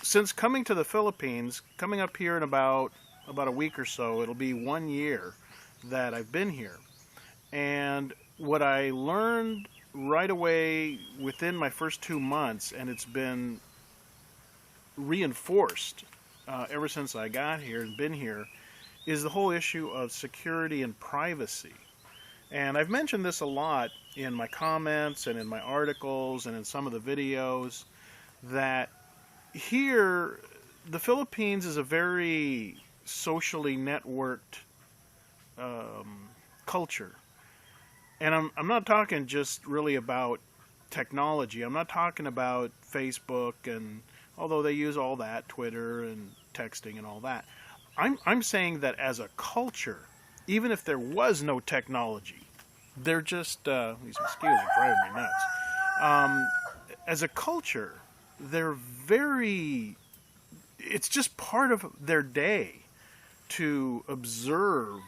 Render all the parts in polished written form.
since coming to the Philippines, coming up here in about a week or so, it'll be 1 year that I've been here. And what I learned right away within my first 2 months, and it's been reinforced ever since I got here and been here, is the whole issue of security and privacy. And I've mentioned this a lot in my comments and in my articles and in some of the videos, that here, the Philippines is a very socially networked culture. And I'm not talking just really about technology. I'm not talking about Facebook, and although they use all that, Twitter and texting and all that. I'm saying that as a culture, even if there was no technology, they're just these mosquitoes are driving me nuts. As a culture, they're very. It's just part of their day to observe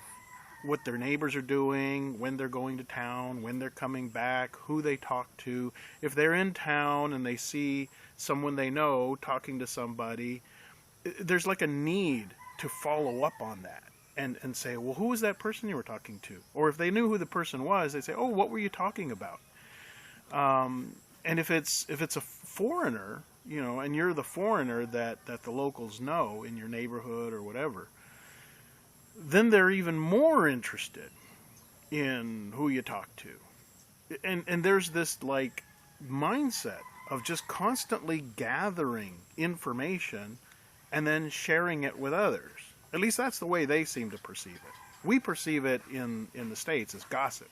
what their neighbors are doing, when they're going to town, when they're coming back, who they talk to. If they're in town and they see someone they know talking to somebody, there's like a need to follow up on that and say, well, who was that person you were talking to? Or if they knew who the person was, they say, oh, what were you talking about? And if it's a foreigner, you know, and you're the foreigner that the locals know in your neighborhood or whatever, then they're even more interested in who you talk to. And there's this like mindset of just constantly gathering information and then sharing it with others. At least that's the way they seem to perceive it. We perceive it in the States as gossip.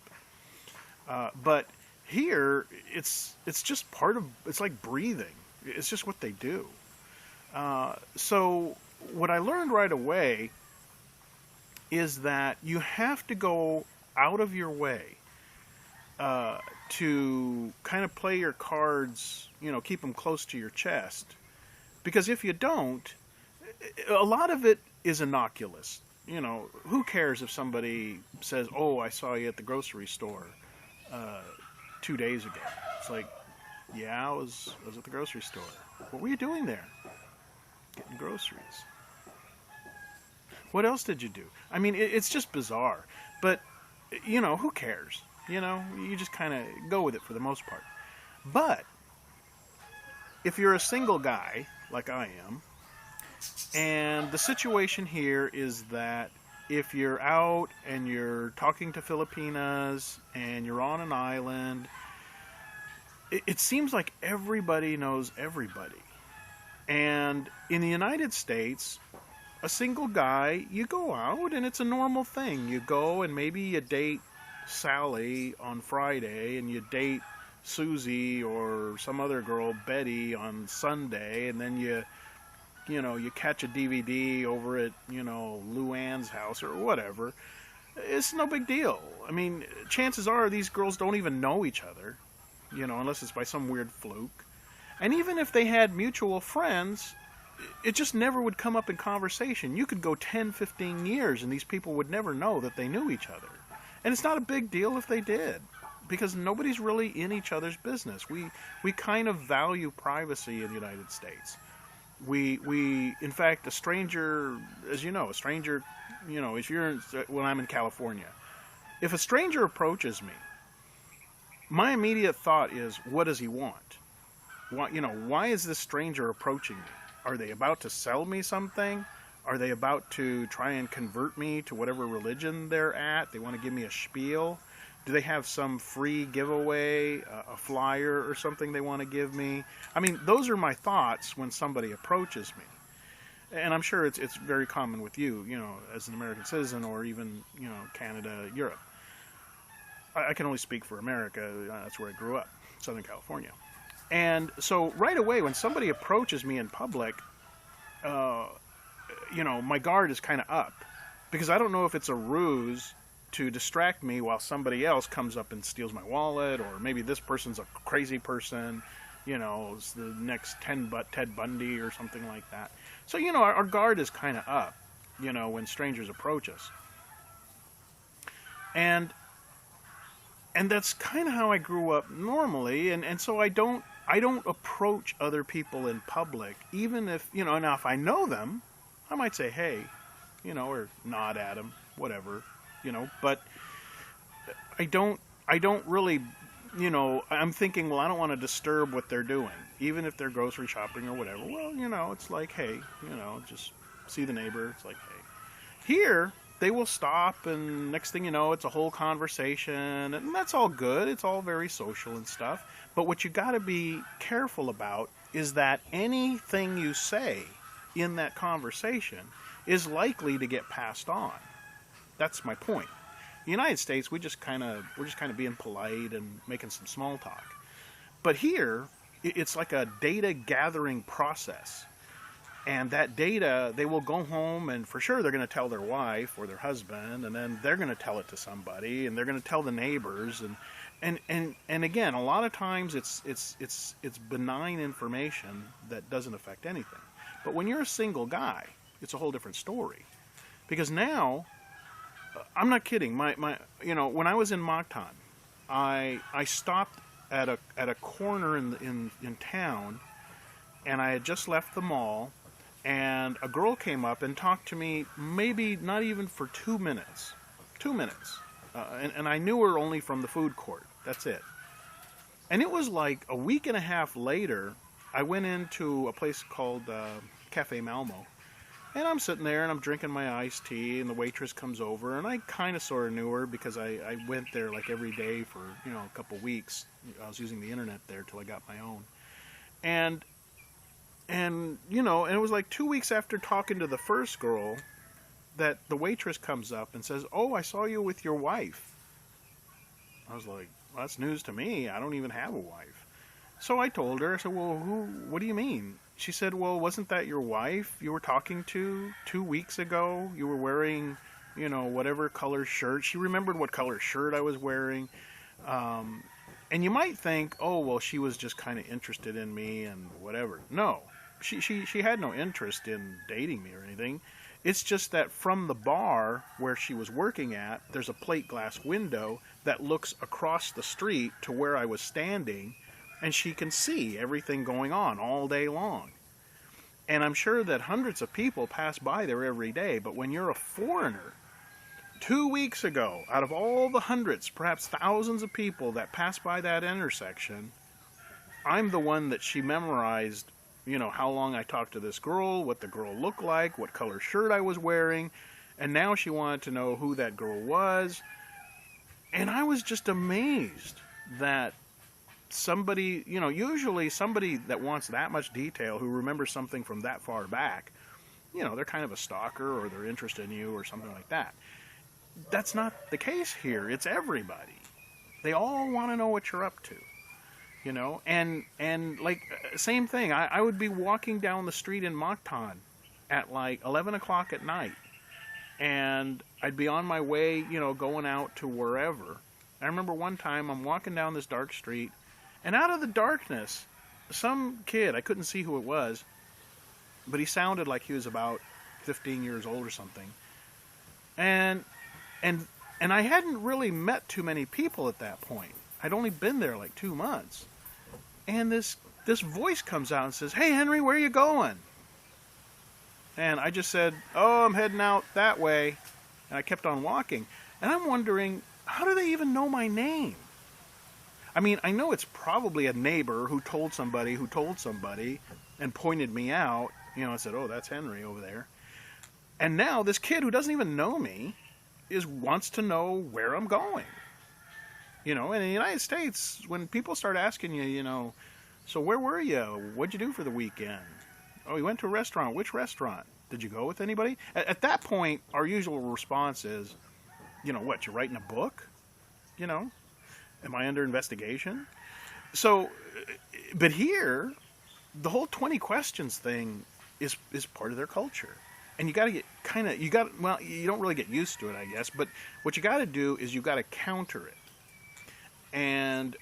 But here, it's just part of, it's like breathing. It's just what they do. So what I learned right away is that you have to go out of your way to kind of play your cards, you know, keep them close to your chest. Because if you don't, a lot of it is innocuous. You know, who cares if somebody says, oh, I saw you at the grocery store 2 days ago. It's like, yeah, I was at the grocery store. What were you doing there? Getting groceries. What else did you do? I mean, it's just bizarre. But, you know, who cares? You know, you just kind of go with it for the most part. But if you're a single guy, like I am, and the situation here is that if you're out and you're talking to Filipinas and you're on an island, it seems like everybody knows everybody. And in the United States, a single guy, you go out and it's a normal thing. You go and maybe you date Sally on Friday and you date Susie or some other girl, Betty, on Sunday, and then you catch a DVD over at, Luann's house or whatever. It's no big deal. I mean, chances are these girls don't even know each other, unless it's by some weird fluke. And even if they had mutual friends, it just never would come up in conversation. You could go 10, 15 years and these people would never know that they knew each other. And it's not a big deal if they did, because nobody's really in each other's business. We kind of value privacy in the United States. We in fact, a stranger, as you know, if you're when I'm in California, if a stranger approaches me, my immediate thought is, what does he want? Why is this stranger approaching me? Are they about to sell me something? Are they about to try and convert me to whatever religion they're at? They want to give me a spiel? Do they have some free giveaway, a flyer or something they want to give me? I mean, those are my thoughts when somebody approaches me. And I'm sure it's very common with you, as an American citizen, or even, Canada, Europe. I can only speak for America. That's where I grew up, Southern California. And so right away when somebody approaches me in public, my guard is kind of up, because I don't know if it's a ruse to distract me while somebody else comes up and steals my wallet, or maybe this person's a crazy person, it's the next Ted Bundy or something like that. So, our guard is kind of up, when strangers approach us. And that's kind of how I grew up normally, and so I don't I don't approach other people in public, even if, now if I know them, I might say, hey, or nod at them, whatever, but I don't really, I'm thinking, well, I don't want to disturb what they're doing, even if they're grocery shopping or whatever. Well, it's like, hey, just see the neighbor. It's like, hey. Here, they will stop, and next thing you know, it's a whole conversation, and that's all good. It's all very social and stuff. But what you got to be careful about is that anything you say in that conversation is likely to get passed on. That's my point. In the United States, we're just kind of being polite and making some small talk. But here, it's like a data gathering process. And that data, they will go home, and for sure they're going to tell their wife or their husband, and then they're going to tell it to somebody, and they're going to tell the neighbors, and again, a lot of times it's benign information that doesn't affect anything. But when you're a single guy, it's a whole different story, because now, I'm not kidding. When I was in Mactan, I stopped at a corner in town, and I had just left the mall. And a girl came up and talked to me, maybe not even for 2 minutes. 2 minutes. And I knew her only from the food court. That's it. And it was like a week and a half later, I went into a place called Cafe Malmo. And I'm sitting there and I'm drinking my iced tea, and the waitress comes over, and I kind of sort of knew her because I went there like every day for, a couple weeks. I was using the internet there till I got my own. And it was like 2 weeks after talking to the first girl that the waitress comes up and says, "Oh, I saw you with your wife." I was like, well, that's news to me. I don't even have a wife. So I told her, I said, well, what do you mean? She said, well, wasn't that your wife you were talking to 2 weeks ago? You were wearing, whatever color shirt. She remembered what color shirt I was wearing. And you might think, oh, well, she was just kind of interested in me and whatever. No. She had no interest in dating me or anything. It's just that from the bar where she was working at, there's a plate glass window that looks across the street to where I was standing, and she can see everything going on all day long. And I'm sure that hundreds of people pass by there every day, but when you're a foreigner, 2 weeks ago, out of all the hundreds, perhaps thousands of people that pass by that intersection, I'm the one that she memorized, how long I talked to this girl, what the girl looked like, what color shirt I was wearing, and now she wanted to know who that girl was. And I was just amazed that somebody, usually somebody that wants that much detail, who remembers something from that far back, they're kind of a stalker, or they're interested in you or something like that. That's not the case here. It's everybody. They all want to know what you're up to. And like, same thing. I would be walking down the street in Mactan at like 11 o'clock at night, and I'd be on my way, going out to wherever. I remember one time I'm walking down this dark street, and out of the darkness, some kid, I couldn't see who it was, but he sounded like he was about 15 years old or something. And I hadn't really met too many people at that point. I'd only been there like 2 months. And this voice comes out and says, "Hey, Henry, where are you going?" And I just said, "Oh, I'm heading out that way." And I kept on walking. And I'm wondering, how do they even know my name? I mean, I know it's probably a neighbor who told somebody and pointed me out, and said, "Oh, that's Henry over there." And now this kid who doesn't even know me wants to know where I'm going. And in the United States, when people start asking you, so where were you? What'd you do for the weekend? Oh, you went to a restaurant. Which restaurant? Did you go with anybody? At that point, our usual response is, what, you're writing a book? Am I under investigation? So, but here, the whole 20 questions thing is part of their culture. And you got to get well, you don't really get used to it, I guess, but what you got to do is you got to counter it. And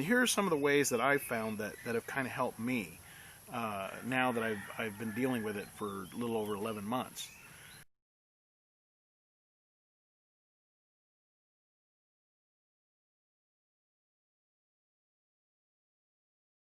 here are some of the ways that I've found that have kind of helped me now that I've been dealing with it for a little over 11 months.